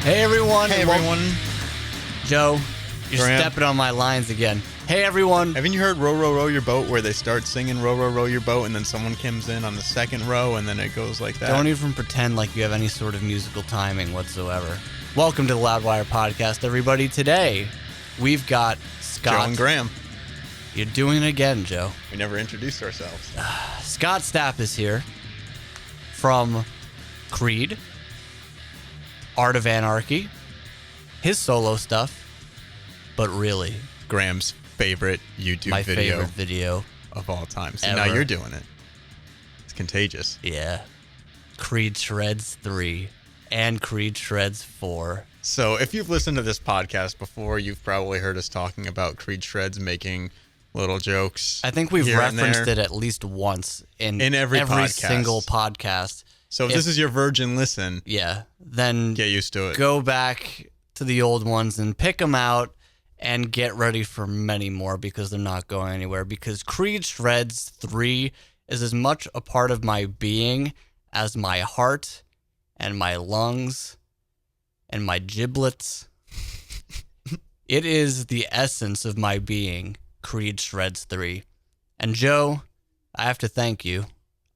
Hey everyone. Hey everyone. Joe, you're Graham. stepping on my lines again. Hey everyone. Haven't you heard Row, Row, Row Your Boat, where they start singing Row, Row, Row Your Boat, and then someone comes in on the second row, and then it goes like that? Don't even pretend like you have any sort of musical timing whatsoever. Welcome to the Loudwire podcast, everybody. Today, we've got Scott. Joe and Graham. You're doing it again, Joe. We never introduced ourselves. Scott Stapp is here from Creed, Art of Anarchy, his solo stuff, but really, Graham's favorite YouTube my video favorite video of all time. So ever. now you're doing it. It's contagious. Yeah. Creed Shreds 3 and Creed Shreds 4. So if you've listened to this podcast before, you've probably heard us talking about Creed Shreds making little jokes. I think we've here and referenced there. it at least once in every podcast. single podcast. So if this is your virgin listen, Yeah, then get used to it. go back to the old ones and pick them out and get ready for many more because they're not going anywhere. Because Creed Shreds 3 is as much a part of my being as my heart and my lungs and my giblets. It is the essence of my being, Creed Shreds 3. And Joe, I have to thank you.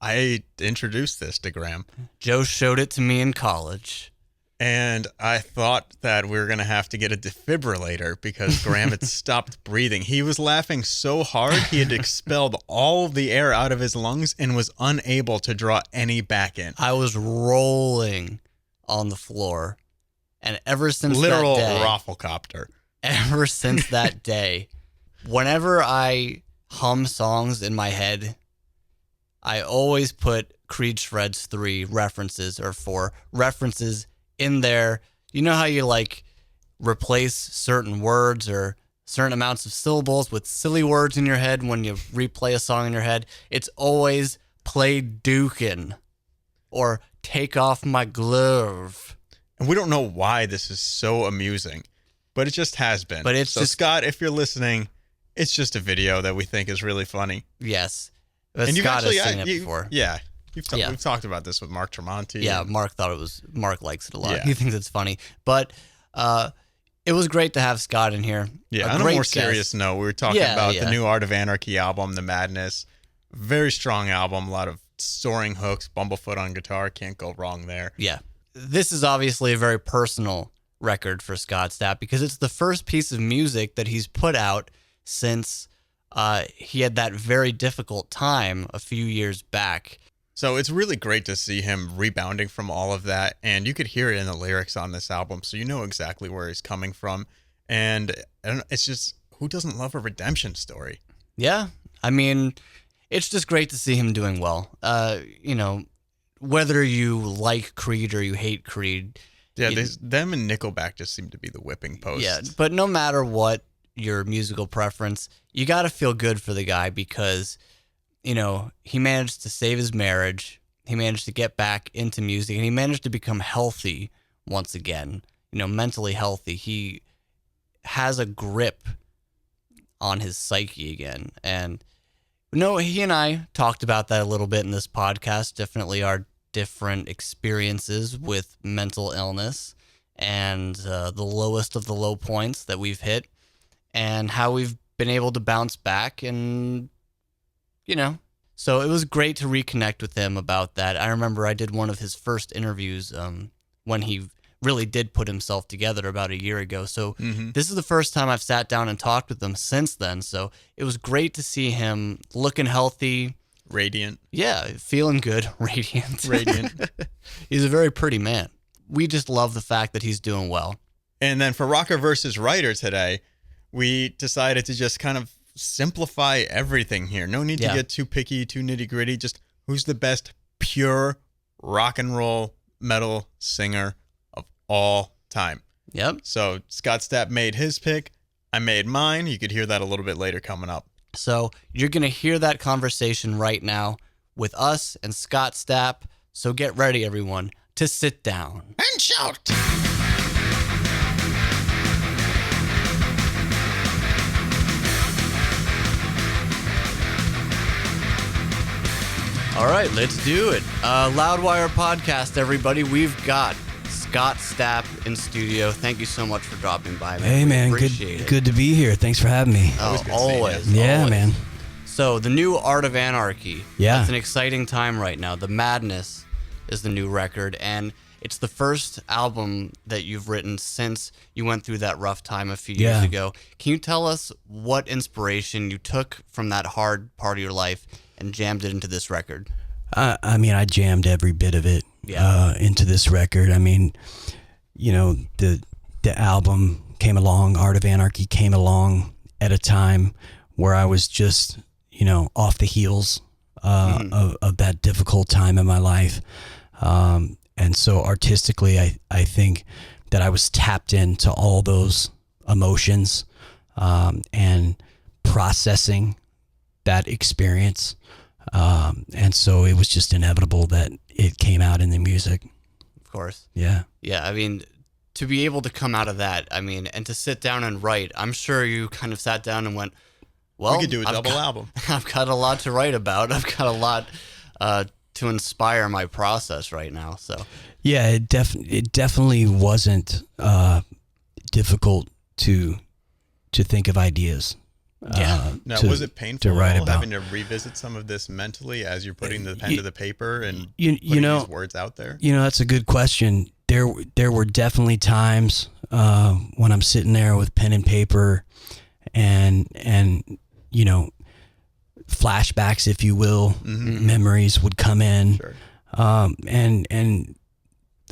I introduced this to Graham, Joe showed it to me in college. and I thought that we were going to have to get a defibrillator because Graham had stopped breathing. He was laughing so hard, he had expelled all of the air out of his lungs and was unable to draw any back in. I was rolling on the floor. And ever since Literal that day, rafflecopter. ever since that day, whenever I hum songs in my head, I always put Creed Shreds 3 references or 4 references in there. You know how you like replace certain words or certain amounts of syllables with silly words in your head when you replay a song in your head? It's always play Dukin or take off my glove. And we don't know why this is so amusing, but it just has been. But it's so just- Scott, if you're listening, it's just a video that we think is really funny. Yes. But And you've Scott actually, has seen it before. Yeah. Yeah. We've talked about this with Mark Tremonti. Yeah, and- Mark likes it a lot. Yeah. He thinks it's funny. But it was great to have Scott in here. Yeah, A on a great more guest. serious note, we were talking Yeah, about yeah. the new Art of Anarchy album, The Madness. Very strong album, a lot of soaring hooks, Bumblefoot on guitar, can't go wrong there. Yeah. This is obviously a very personal record for Scott Stapp because it's the first piece of music that he's put out since he had that very difficult time a few years back. So it's really great to see him rebounding from all of that, and you could hear it in the lyrics on this album, so you know exactly where he's coming from. And I don't know, it's just, who doesn't love a redemption story? Yeah. I mean, it's just great to see him doing well. Whether you like Creed or you hate Creed. Yeah, them and Nickelback just seem to be the whipping post. Yeah, but no matter what your musical preference, you got to feel good for the guy because, he managed to save his marriage. He managed to get back into music, and he managed to become healthy once again, mentally healthy. He has a grip on his psyche again. And, he and I talked about that a little bit in this podcast, definitely our different experiences with mental illness and the lowest of the low points that we've hit and how we've been able to bounce back and, so it was great to reconnect with him about that. I remember I did one of his first interviews when he really did put himself together about a year ago. So This is the first time I've sat down and talked with him since then. So it was great to see him looking healthy. Radiant. Yeah, feeling good, radiant. Radiant. He's a very pretty man. We just love the fact that he's doing well. And then for Rocker versus Writer today, we decided to just kind of simplify everything here. No need to get too picky, too nitty gritty. Just who's the best pure rock and roll metal singer of all time. Yep. So Scott Stapp made his pick. I made mine. You could hear that a little bit later coming up. So you're going to hear that conversation right now with us and Scott Stapp. So get ready, everyone, to sit down. And shout! All right, let's do it. Loudwire podcast, everybody. We've got got Stapp in studio. Thank you so much for dropping by, man. Hey, man. Good to be here. Thanks for having me. Oh, always. Yeah, always. Man. So, the new Art of Anarchy. Yeah. It's an exciting time right now. The Madness is the new record, and it's the first album that you've written since you went through that rough time a few years ago. Can you tell us what inspiration you took from that hard part of your life and jammed it into this record? I mean, I jammed every bit of it into this record. I mean, you know, the album came along, Art of Anarchy came along at a time where I was just, you know, off the heels of that difficult time in my life. And so artistically, I think that I was tapped into all those emotions and processing that experience. And so it was just inevitable that it came out in the music. Of course. Yeah. Yeah, I mean, to be able to come out of that, I mean, and to sit down and write, I'm sure you kind of sat down and went, well, we could do a double album. I've got a lot to write about. I've got a lot to inspire my process right now. So yeah, it definitely wasn't difficult to think of ideas. Now, was it painful to write about, having to revisit some of this mentally as you're putting the pen to the paper and putting these words out there? You know, that's a good question. There were definitely times when I'm sitting there with pen and paper, and you know, flashbacks, if you will, memories would come in, and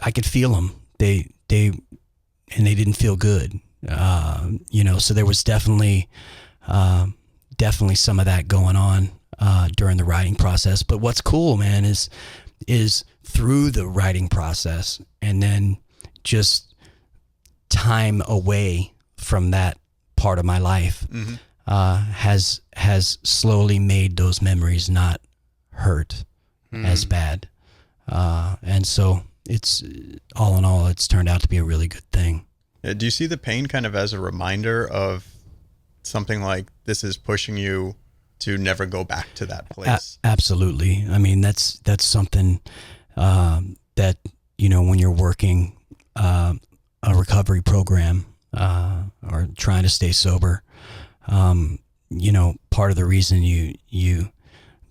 I could feel them. They didn't feel good. You know, so there was definitely some of that going on during the writing process. But what's cool, man, is through the writing process and then just time away from that part of my life has slowly made those memories not hurt as bad. And so it's all in all, it's turned out to be a really good thing. Do you see the pain kind of as a reminder of something like this is pushing you to never go back to that place? Absolutely. I mean, that's something that, you know, when you're working a recovery program or trying to stay sober, you know, part of the reason you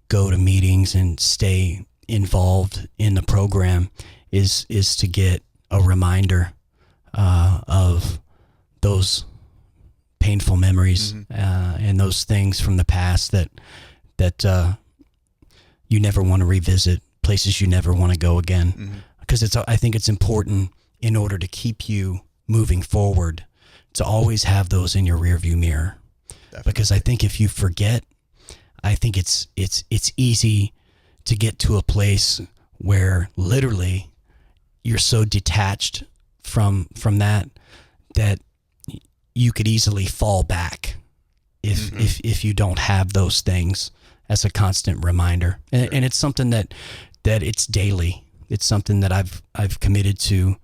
go to meetings and stay involved in the program is to get a reminder of those painful memories and those things from the past that you never want to revisit, places you never want to go again. Because I think it's important in order to keep you moving forward to always have those in your rearview mirror. Definitely. Because I think if you forget, I think it's easy to get to a place where literally you're so detached from that you could easily fall back if you don't have those things as a constant reminder. And it's something that it's daily. It's something that I've committed to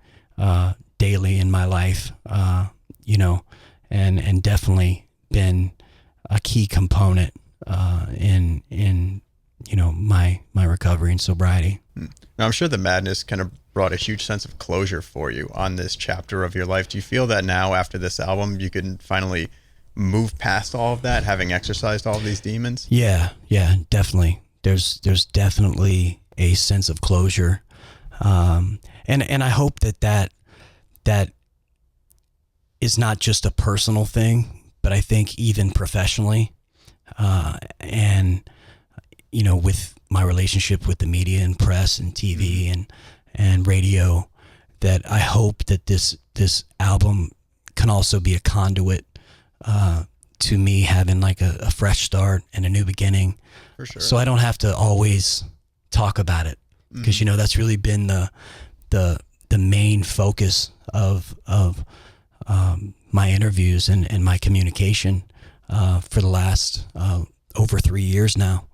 daily in my life, you know, and definitely been a key component in you know, my recovery and sobriety. Now, I'm sure the madness kind of brought a huge sense of closure for you on this chapter of your life. Do you feel that now after this album you can finally move past all of that, having exercised all of these demons? Yeah, definitely. There's definitely a sense of closure, and I hope that is not just a personal thing, but I think even professionally, and you know, with my relationship with the media and press and TV and radio, that I hope that this album can also be a conduit to me having like a fresh start and a new beginning. For sure. So I don't have to always talk about it, because you know, that's really been the main focus of my interviews and my communication for the last over 3 years now.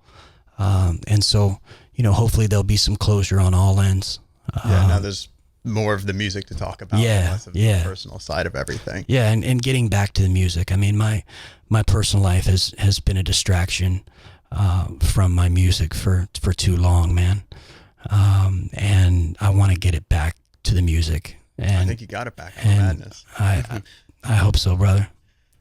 And so, you know, hopefully there'll be some closure on all ends. Now there's more of the music to talk about, less of the personal side of everything. Yeah, and getting back to the music. I mean, my personal life has been a distraction from my music for too long, man. And I want to get it back to the music. And I think you got it back on the madness. I hope so, brother.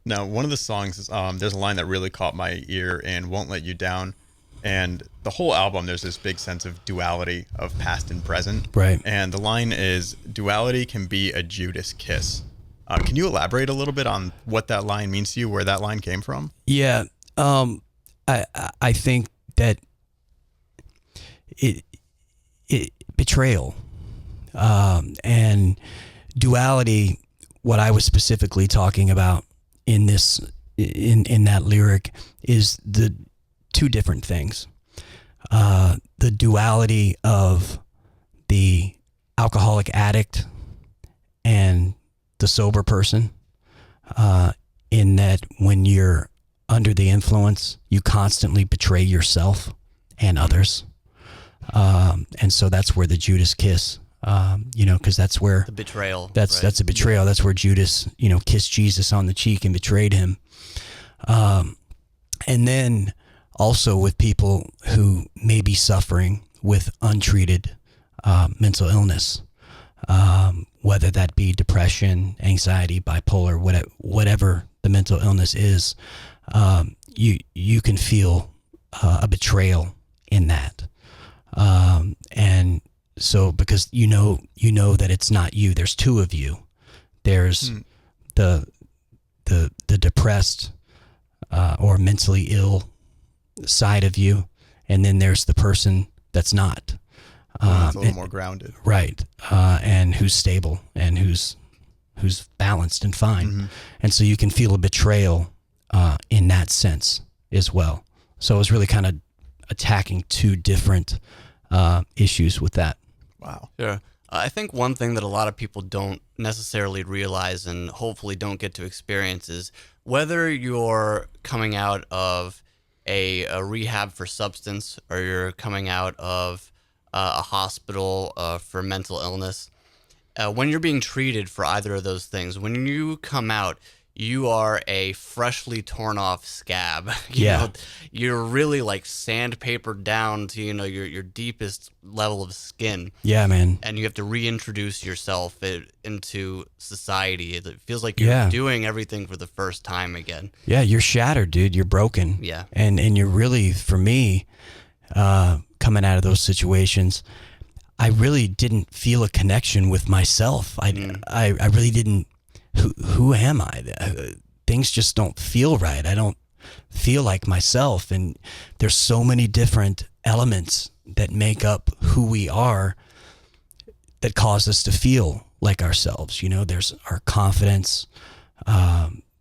Now, one of the songs is there's a line that really caught my ear and Won't Let You Down. And the whole album, there's this big sense of duality of past and present. Right. And the line is, duality can be a Judas kiss. Can you elaborate a little bit on what that line means to you, where that line came from? Yeah. I think that it betrayal and duality, what I was specifically talking about in that lyric, is the two different things. The duality of the alcoholic addict and the sober person, in that when you're under the influence, you constantly betray yourself and others. And so that's where the Judas kiss, because that's where the betrayal. That's a betrayal. That's where Judas, kissed Jesus on the cheek and betrayed him. And then also with people who may be suffering with untreated mental illness, whether that be depression, anxiety, bipolar, whatever the mental illness is, you can feel a betrayal in that. And so because you know that it's not you, there's two of you. There's the depressed or mentally ill side of you, and then there's the person that's not. It's a little more grounded. Right. And who's stable and who's balanced and fine. Mm-hmm. And so you can feel a betrayal in that sense as well. So it was really kind of attacking two different issues with that. Wow. Sure. I think one thing that a lot of people don't necessarily realize and hopefully don't get to experience is whether you're coming out of a rehab for substance or you're coming out of a hospital for mental illness, when you're being treated for either of those things, when you come out, you are a freshly torn off scab. You're really like sandpapered down to, your deepest level of skin. Yeah, man. And you have to reintroduce yourself into society. It feels like you're doing everything for the first time again. Yeah, you're shattered, dude. You're broken. Yeah. And you're really, for me, coming out of those situations, I really didn't feel a connection with myself. I really didn't. Who am I? Things just don't feel right. I don't feel like myself. And there's so many different elements that make up who we are that cause us to feel like ourselves. There's our confidence.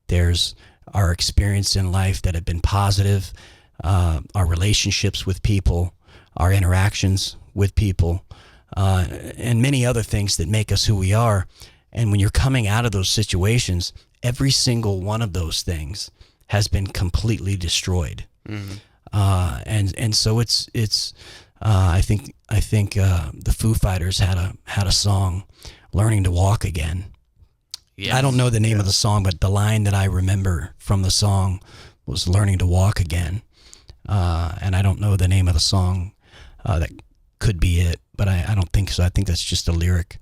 There's our experience in life that have been positive, our relationships with people, our interactions with people, and many other things that make us who we are. And when you're coming out of those situations, every single one of those things has been completely destroyed. Mm-hmm. And so it's I think the Foo Fighters had a song, "Learning to Walk Again." Yes. I don't know the name of the song, but the line that I remember from the song was "Learning to Walk Again." And I don't know the name of the song. That could be it, but I don't think so. I think that's just a lyric.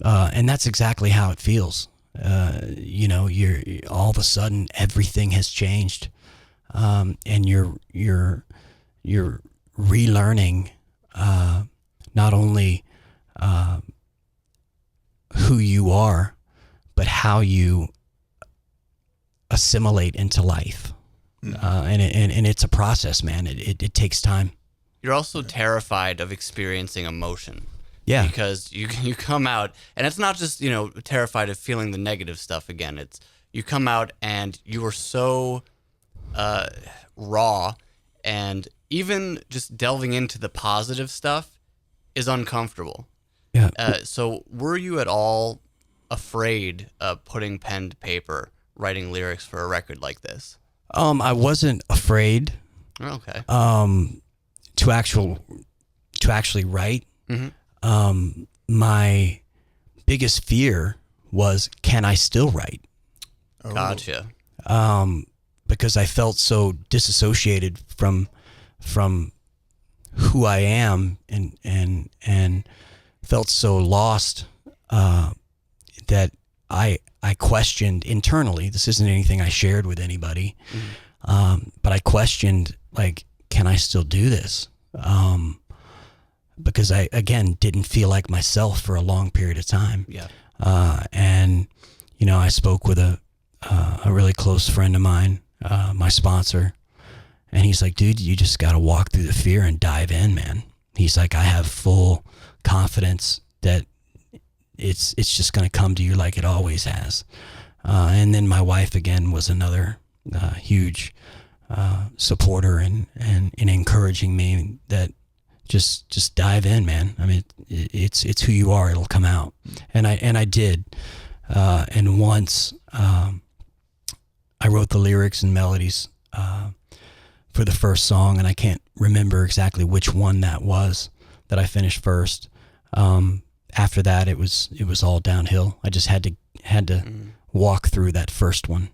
And that's exactly how it feels. You're all of a sudden everything has changed, and you're relearning not only who you are, but how you assimilate into life. And it's a process, man. It takes time. You're also terrified of experiencing emotion. Yeah. Because you come out, and it's not just, terrified of feeling the negative stuff again. It's you come out and you are so raw, and even just delving into the positive stuff is uncomfortable. Yeah. So were you at all afraid of putting pen to paper, writing lyrics for a record like this? I wasn't afraid. Okay. To actually write. Mm-hmm. My biggest fear was, can I still write? Gotcha. Because I felt so disassociated from who I am and felt so lost that I questioned internally. This isn't anything I shared with anybody, but I questioned, like, can I still do this? Because I, again, didn't feel like myself for a long period of time. Yeah. And, you know, I spoke with a really close friend of mine, my sponsor, and he's like, dude, you just got to walk through the fear and dive in, man. He's like, I have full confidence that it's just going to come to you like it always has. And then my wife, again, was another huge supporter and encouraging me that just dive in, man. I mean, it's who you are. It'll come out. And I did. And once I wrote the lyrics and melodies for the first song, and I can't remember exactly which one that was that I finished first. After that, it was all downhill. I just had to walk through that first one.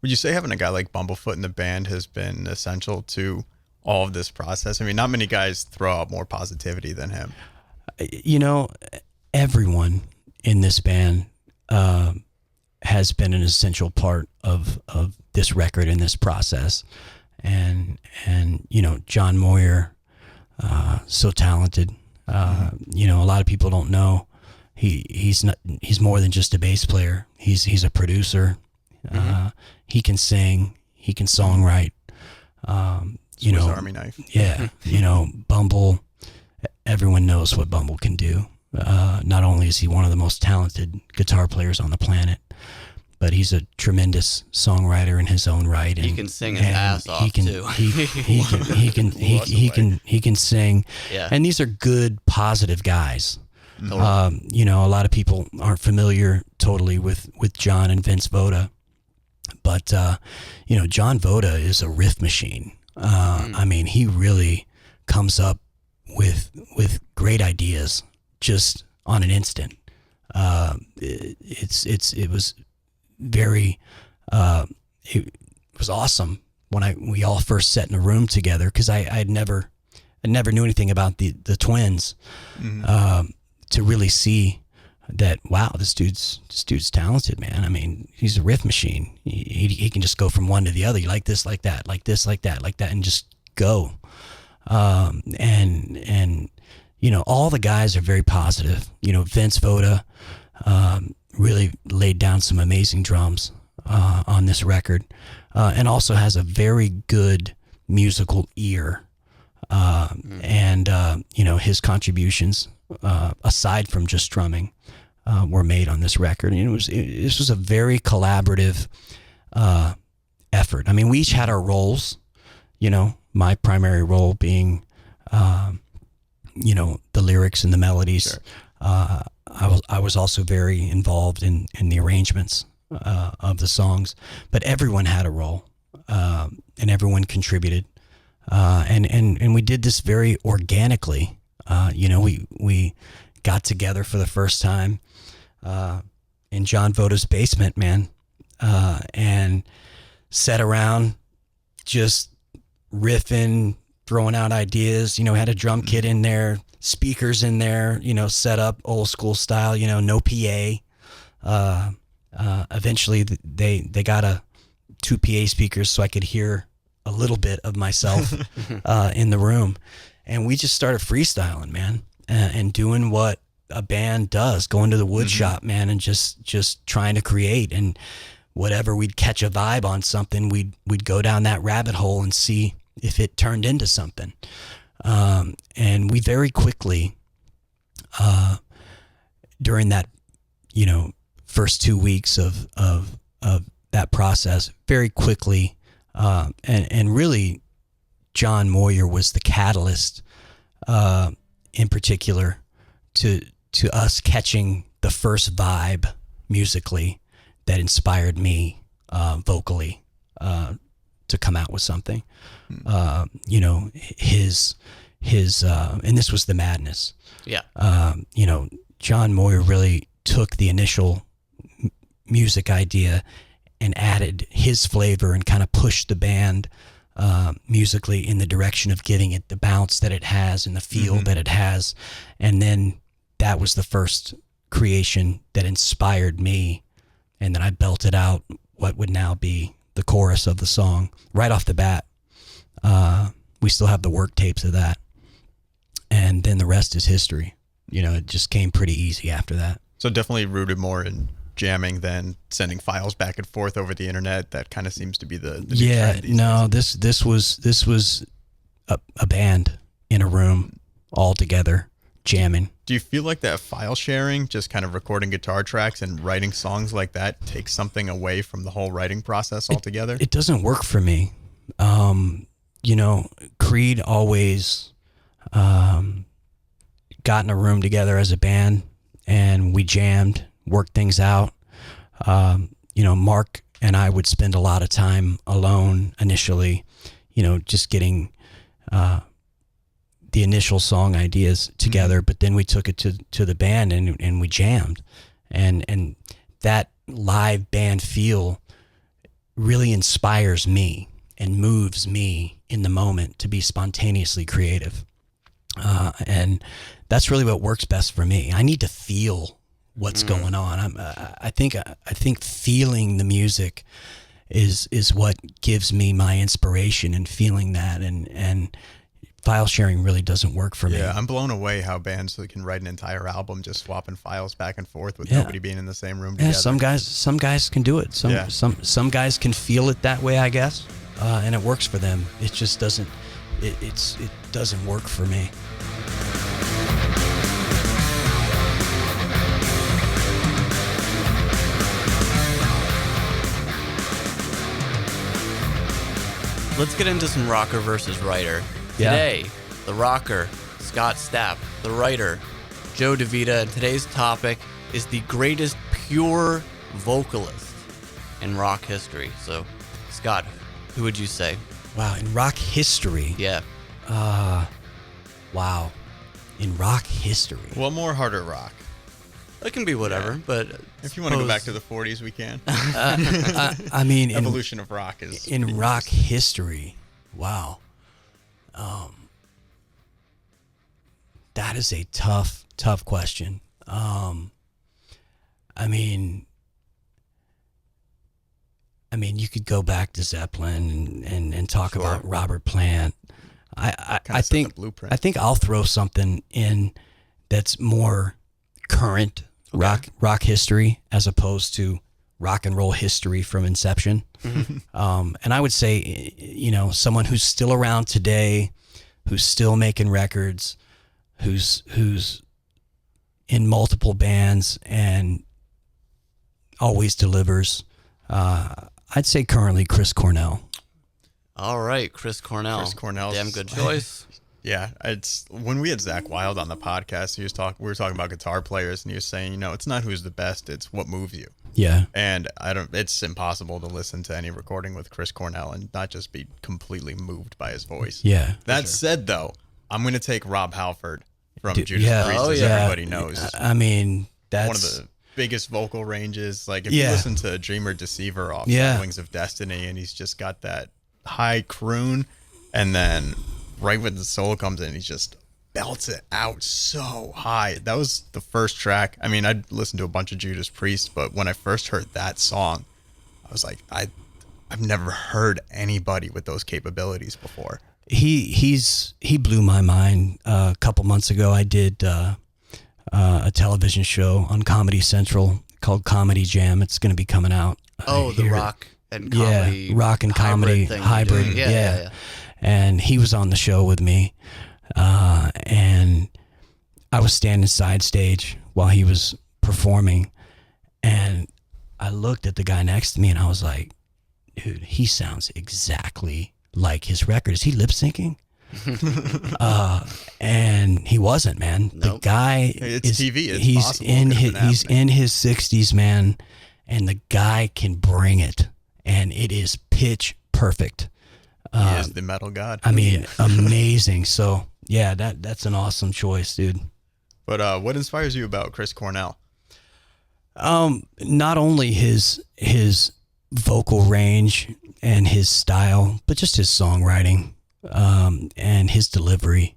Would you say having a guy like Bumblefoot in the band has been essential to all of this process? I mean, not many guys throw out more positivity than him. You know, everyone in this band has been an essential part of this record and this process. And you know, John Moyer, so talented. You know, a lot of people don't know he's more than just a bass player. He's a producer. He can sing, he can songwrite. You know, Army knife. Yeah. You know, Bumble, everyone knows what Bumble can do. Not only is he one of the most talented guitar players on the planet, but he's a tremendous songwriter in his own right. And he can sing his ass off too. He can sing. Yeah. And these are good, positive guys. Totally. You know, a lot of people aren't familiar totally with John and Vince Voda, but you know, John Voda is a riff machine. I mean, he really comes up with great ideas just on an instant. It was very it was awesome when we all first sat in a room together, because I never knew anything about the twins, to really see that, wow, this dude's talented, man. I mean, he's a riff machine. He can just go from one to the other. You like this, like that, like this, like that, like that, and just go. And you know, all the guys are very positive. You know, Vince Voda really laid down some amazing drums on this record, and also has a very good musical ear. And you know, his contributions, aside from just drumming, were made on this record. And this was a very collaborative effort. I mean, we each had our roles. You know, my primary role being, you know, the lyrics and the melodies. Sure. I was also very involved in the arrangements of the songs, but everyone had a role, and everyone contributed, and we did this very organically. You know, we got together for the first time in John Voda's basement, man, and sat around just riffing, throwing out ideas. You know, had a drum kit in there, speakers in there, you know, set up old school style, you know, no PA. Eventually they got 2 PA speakers so I could hear a little bit of myself in the room. And we just started freestyling, man, and doing what a band does, going to the wood shop, man, and just trying to create. And whatever, we'd catch a vibe on something, we'd go down that rabbit hole and see if it turned into something. And we very quickly, during that, you know, first 2 weeks of that process, very quickly, and really John Moyer was the catalyst, in particular, to us catching the first vibe musically that inspired me vocally to come out with something. You know, his and this was the madness. Yeah. You know, John Moyer really took the initial music idea and added his flavor and kind of pushed the band musically in the direction of giving it the bounce that it has and the feel that it has. And then that was the first creation that inspired me, and then I belted out what would now be the chorus of the song right off the bat. We still have the work tapes of that, and then the rest is history. It just came pretty easy after that. So definitely rooted more in jamming than sending files back and forth over the internet. That kind of seems to be the new trend these days. This was a band in a room all together jamming. Do you feel like that file sharing, just kind of recording guitar tracks and writing songs like that, takes something away from the whole writing process altogether? It doesn't work for me. Creed always got in a room together as a band, and we jammed, worked things out. Mark and I would spend a lot of time alone initially, just getting the initial song ideas together, but then we took it to the band and we jammed, and that live band feel really inspires me and moves me in the moment to be spontaneously creative, and that's really what works best for me. I need to feel what's going on. I think feeling the music is what gives me my inspiration, and feeling that, and file sharing really doesn't work for me. Yeah, I'm blown away how bands can write an entire album just swapping files back and forth with nobody being in the same room together. Yeah, some guys can do it. Some guys can feel it that way, I guess, and it works for them. It just doesn't. It doesn't work for me. Let's get into some rocker versus writer. Today, the rocker, Scott Stapp, the writer, Joe DeVita, and today's topic is the greatest pure vocalist in rock history. So, Scott, who would you say? Wow, in rock history? Yeah. Wow. In rock history? Well, more harder rock. It can be whatever, but if you want to go back to the 40s, we can. I mean, evolution of rock is in rock history. Wow. That is a tough question. I mean, you could go back to Zeppelin and talk about Robert Plant. I think I'll throw something in that's more current rock history as opposed to rock and roll history from inception. Mm-hmm. And I would say, someone who's still around today, who's still making records, who's in multiple bands and always delivers. I'd say currently Chris Cornell. All right, Chris Cornell. Chris Cornell's damn good choice. Yeah, it's when we had Zach Wilde on the podcast, we were talking about guitar players, and he was saying, it's not who's the best, it's what moves you. Yeah. And it's impossible to listen to any recording with Chris Cornell and not just be completely moved by his voice. Yeah. That said, though, I'm going to take Rob Halford from Judas Priest, as everybody knows. I mean, that's one of the biggest vocal ranges. Like, if you listen to Dreamer Deceiver off Wings of Destiny, and he's just got that high croon, and then right when the solo comes in, he just belts it out so high. That was the first track. I mean, I'd listened to a bunch of Judas Priest, but when I first heard that song, I was like, I've never heard anybody with those capabilities before. He blew my mind. A couple months ago, I did a television show on Comedy Central called Comedy Jam. It's going to be coming out. The rock and comedy. Yeah, rock and comedy hybrid. Yeah. And he was on the show with me, and I was standing side stage while he was performing, and I looked at the guy next to me, and I was like, dude, he sounds exactly like his record. Is he lip syncing? And he wasn't, man. Nope. The guy it's TV. It's he's in his 60s, man, and the guy can bring it, and it is pitch perfect. He is the metal god. I mean, amazing. So yeah, that's an awesome choice, dude. But what inspires you about Chris Cornell? Not only his vocal range and his style, but just his songwriting, and his delivery.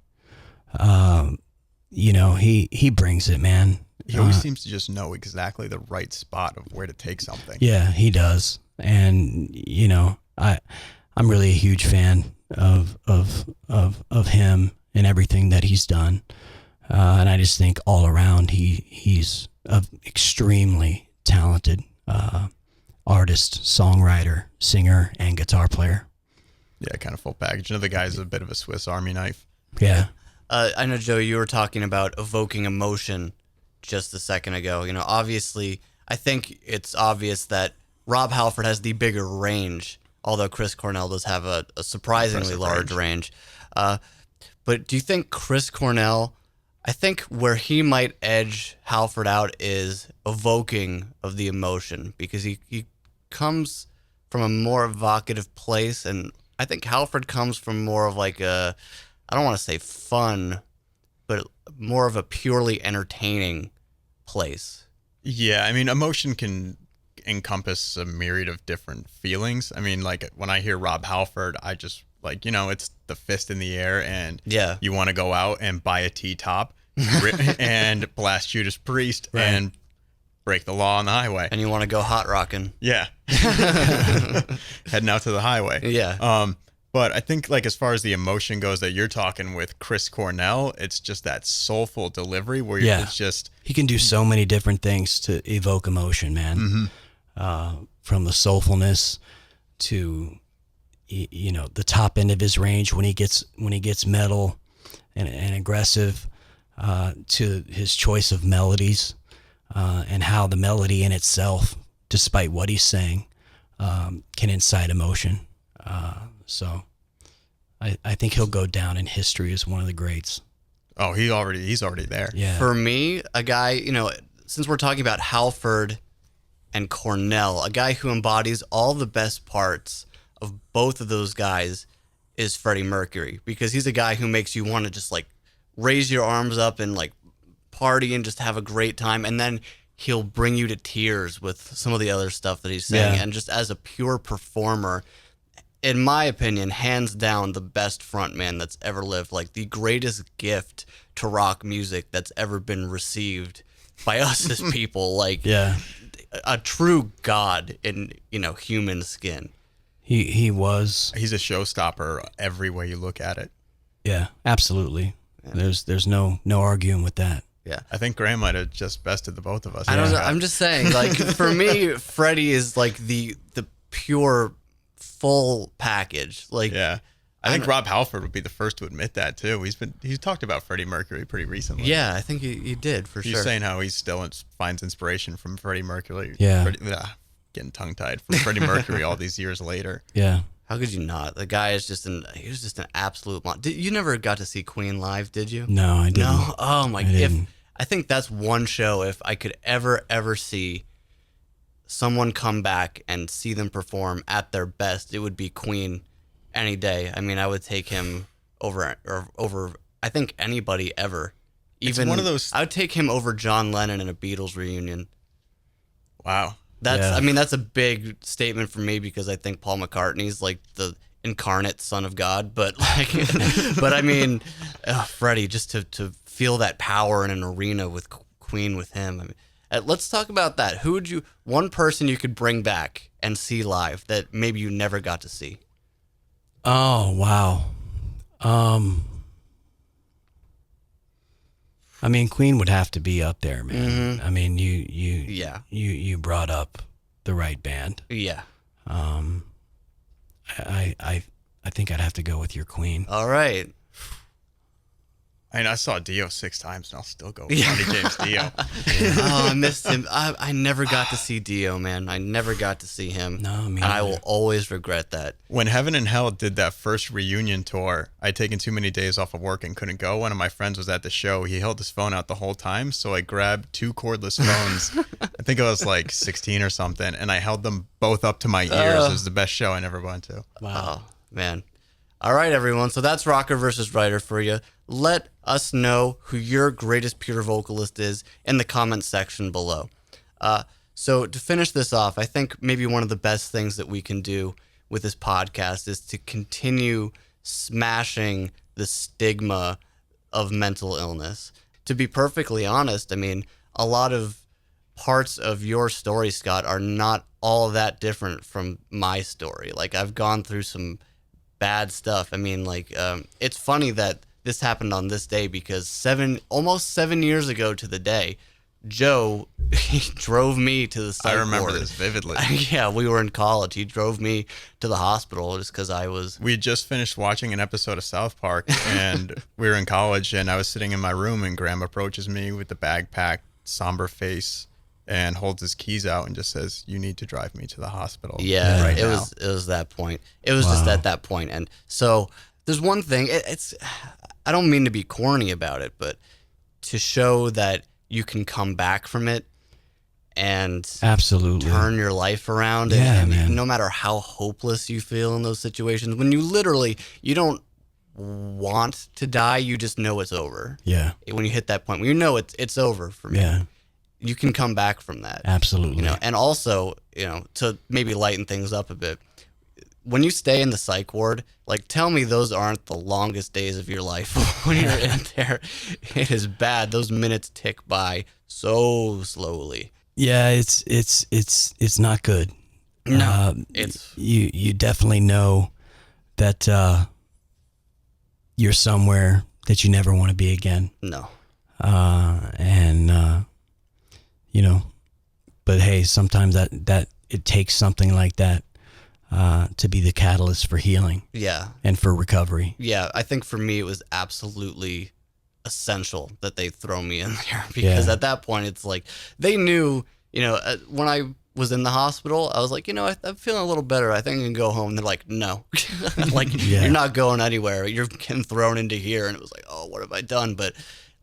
He brings it, man. He always seems to just know exactly the right spot of where to take something. Yeah, he does. And you know, I'm really a huge fan of him and everything that he's done. And I just think all around he's an extremely talented artist, songwriter, singer, and guitar player. Yeah, kind of full package. Another guy's a bit of a Swiss Army knife. Yeah. I know, Joe, you were talking about evoking emotion just a second ago. You know, obviously, I think it's obvious that Rob Halford has the bigger range, although Chris Cornell does have a surprisingly large range. But do you think Chris Cornell, I think where he might edge Halford out is evoking of the emotion, because he comes from a more evocative place, and I think Halford comes from more of like a, I don't want to say fun, but more of a purely entertaining place. Yeah, I mean, emotion can encompass a myriad of different feelings. I mean, like when I hear Rob Halford, I just like, you know, it's the fist in the air and you want to go out and buy a T-top and blast Judas Priest and break the law on the highway. And you want to go hot rocking. Yeah. Heading out to the highway. Yeah. But I think, like, as far as the emotion goes that you're talking with Chris Cornell, it's just that soulful delivery where it's just... He can do so many different things to evoke emotion, man. Mm-hmm. From the soulfulness to, you know, the top end of his range when he gets metal and aggressive, to his choice of melodies, and how the melody in itself, despite what he's saying, can incite emotion. So I think he'll go down in history as one of the greats. Oh, he's already there. Yeah. For me, a guy, you know, since we're talking about Halford and Cornell, a guy who embodies all the best parts of both of those guys is Freddie Mercury, because he's a guy who makes you want to just like raise your arms up and like party and just have a great time. And then he'll bring you to tears with some of the other stuff that he's saying. Yeah. And just as a pure performer, in my opinion, hands down, the best frontman that's ever lived. Like the greatest gift to rock music that's ever been received by us as people. Like a true god in, you know, human skin. He was. He's a showstopper every way you look at it. Yeah, absolutely. Yeah. There's no arguing with that. Yeah, I think Graham might have just bested the both of us. I don't know. I'm just saying, like, for me, Freddie is like the pure full package. Like, yeah, I think Rob Halford would be the first to admit that too. He's talked about Freddie Mercury pretty recently. Yeah, I think he did for sure. He's saying how he still finds inspiration from Freddie Mercury. Yeah, getting tongue tied from Freddie Mercury all these years later. Yeah. How could you not? The guy is he was just an absolute you never got to see Queen live, did you? No, I didn't. No? Oh my God. I think that's one show, if I could ever see someone come back and see them perform at their best, it would be Queen any day. I mean, I would take him over I think anybody ever. Even it's one of those. I would take him over John Lennon in a Beatles reunion. Wow. I mean, that's a big statement for me, because I think Paul McCartney's like the incarnate son of God. But like, but I mean, Freddie, just to feel that power in an arena with Queen with him. I mean, let's talk about that. One person you could bring back and see live that maybe you never got to see? Oh, wow. I mean, Queen would have to be up there, man. Mm-hmm. I mean, you brought up the right band. Yeah. I think I'd have to go with your Queen. All right. I mean, I saw Dio 6 times, and I'll still go with Ronnie James Dio. Oh, I missed him. I never got to see Dio, man. I never got to see him. No, me and I will always regret that. When Heaven and Hell did that first reunion tour, I'd taken too many days off of work and couldn't go. One of my friends was at the show. He held his phone out the whole time, so I grabbed 2 cordless phones. I think I was like 16 or something, and I held them both up to my ears. It was the best show I never went to. Wow. Oh, man. All right, everyone. So that's rocker versus writer for you. Let us know who your greatest pure vocalist is in the comment section below. So to finish this off, I think maybe one of the best things that we can do with this podcast is to continue smashing the stigma of mental illness. To be perfectly honest, I mean, a lot of parts of your story, Scott, are not all that different from my story. Like, I've gone through some bad stuff. I mean, like, it's funny that this happened on this day because almost 7 years ago to the day, Joe, he drove me to the psych I remember ward. this vividly. Yeah, we were in college. He drove me to the hospital just because We had just finished watching an episode of South Park, and we were in college, and I was sitting in my room, and Graham approaches me with the bag packed, somber face, and holds his keys out and just says, "You need to drive me to the hospital." Yeah, right it now." was that point. It was just at that point. And so there's one thing. I don't mean to be corny about it, but to show that you can come back from it and Absolutely. turn your life around. Yeah, and man. no matter how hopeless you feel in those situations, when you don't want to die, you just know it's over. Yeah. When you hit that point, when you know it's over for me. Yeah. You can come back from that. Absolutely. And also, to maybe lighten things up a bit, when you stay in the psych ward, like, tell me those aren't the longest days of your life when you're in there. It is bad. Those minutes tick by so slowly. Yeah, it's not good. No, you definitely know that you're somewhere that you never want to be again. No. But hey, sometimes that it takes something like that to be the catalyst for healing. Yeah. And for recovery. Yeah, I think for me it was absolutely essential that they throw me in there because at that point it's like they knew, when I was in the hospital, I was like, I'm feeling a little better. I think I can go home. And they're like, no, like you're not going anywhere. You're getting thrown into here. And it was like, oh, what have I done? But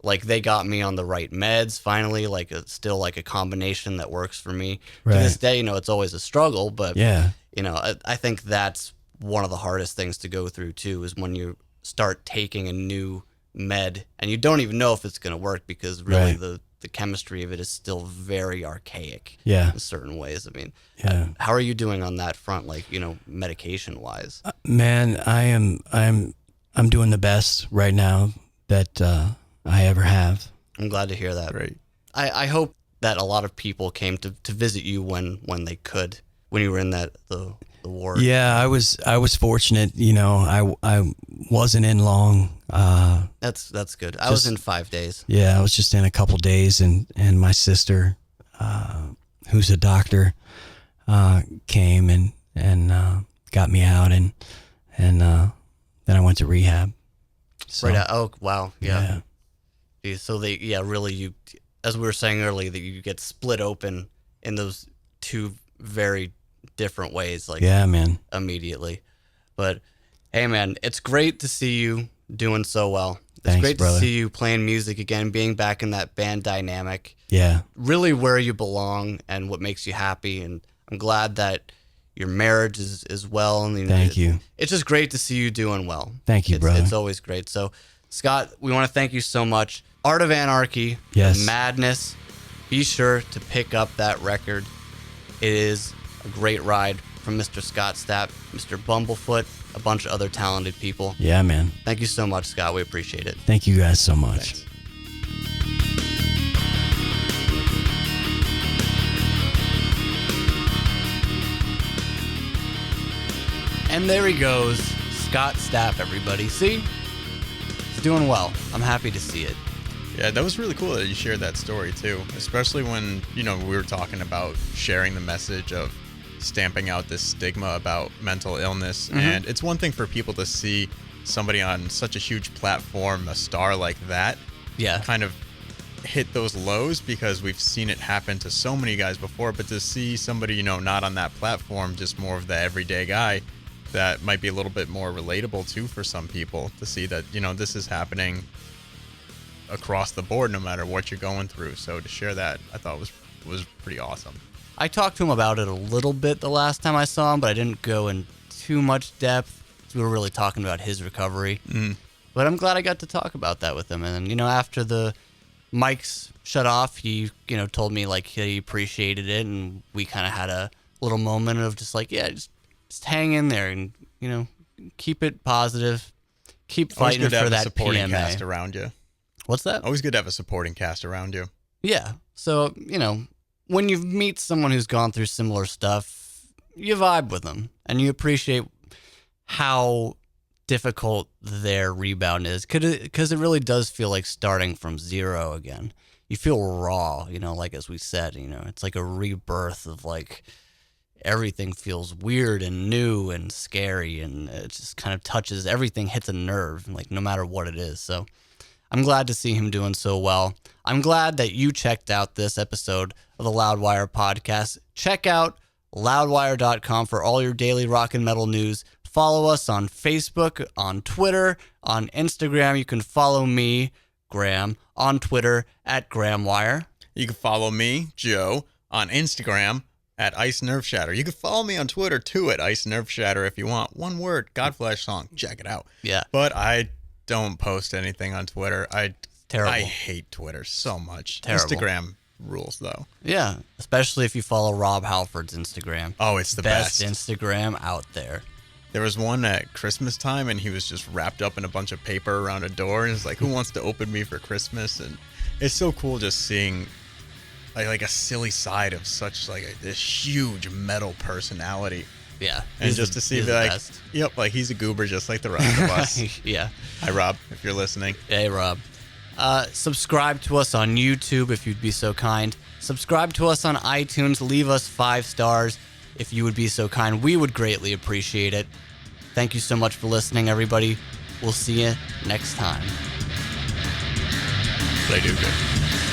like they got me on the right meds finally, like still like a combination that works for me. Right. To this day, it's always a struggle, but Yeah. I think that's one of the hardest things to go through too, is when you start taking a new med and you don't even know if it's going to work because really Right. the chemistry of it is still very archaic Yeah. in certain ways. I mean, Yeah. how are you doing on that front, like, medication wise? Man, I'm doing the best right now that I ever have. I'm glad to hear that. Great. I hope that a lot of people came to visit you when they could, when you were in the ward. Yeah, I was fortunate. I wasn't in long. That's good. I was in 5 days. Yeah, I was just in a couple days, and my sister, who's a doctor, came and got me out, and then I went to rehab. So, Right. Oh, wow. yeah. Yeah. So really, you, as we were saying earlier, that you get split open in those two very different ways, like Yeah, man. immediately. But hey, man, it's great to see you doing so well. It's Thanks, great brother. to see you playing music again, being back in that band dynamic, Yeah. really where you belong and what makes you happy. And I'm glad that your marriage is well. And Thank you. It's just great to see you doing well. Thank you, brother. It's always great. So, Scott, we want to thank you so much. Art of Anarchy, Yes. Madness. Be sure to pick up that record. It is a great ride from Mr. Scott Stapp, Mr. Bumblefoot, a bunch of other talented people. Yeah, man. Thank you so much, Scott. We appreciate it. Thank you guys so much. Thanks. And there he goes, Scott Stapp, everybody. See? He's doing well. I'm happy to see it. Yeah, that was really cool that you shared that story too, especially when, we were talking about sharing the message of stamping out this stigma about mental illness. Mm-hmm. And it's one thing for people to see somebody on such a huge platform, a star like that, Yeah. kind of hit those lows, because we've seen it happen to so many guys before. But to see somebody, not on that platform, just more of the everyday guy, that might be a little bit more relatable too for some people, to see that, this is happening across the board no matter what you're going through. So to share that, I thought was pretty awesome. I talked to him about it a little bit the last time I saw him, but I didn't go in too much depth. We were really talking about his recovery. But I'm glad I got to talk about that with him. And, after the mics shut off, he, told me, like, he appreciated it. And we kind of had a little moment of just like, yeah, just hang in there and, keep it positive. Keep Always fighting good to for have a that supporting PMA. cast around you. What's that? Always good to have a supporting cast around you. Yeah. So, when you meet someone who's gone through similar stuff, you vibe with them and you appreciate how difficult their rebound is, because it really does feel like starting from zero again. You feel raw, like as we said, it's like a rebirth of like everything feels weird and new and scary, and it just kind of touches everything, hits a nerve, like no matter what it is. So I'm glad to see him doing so well. I'm glad that you checked out this episode of the Loudwire podcast. Check out loudwire.com for all your daily rock and metal news. Follow us on Facebook, on Twitter, on Instagram. You can follow me, Graham, on Twitter at GrahamWire. You can follow me, Joe, on Instagram at Ice Nerve Shatter. You can follow me on Twitter too at Ice Nerve Shatter if you want. One word, Godflesh song. Check it out. Yeah. But I don't post anything on Twitter. Terrible. I hate Twitter so much. Terrible. Instagram rules though. Yeah, especially if you follow Rob Halford's Instagram. Oh, it's the best. Instagram out there. There was one at Christmas time, and he was just wrapped up in a bunch of paper around a door, and it's like, who wants to open me for Christmas? And it's so cool just seeing like a silly side of such like this huge metal personality. Yeah, and just to see like, best. Yep, like he's a goober just like the rest of us. Yeah. Hi, Rob, if you're listening. Hey, Rob. Subscribe to us on YouTube if you'd be so kind. Subscribe to us on iTunes. Leave us 5 stars. If you would be so kind, we would greatly appreciate it. Thank you so much for listening, everybody. We'll see you next time. They do good.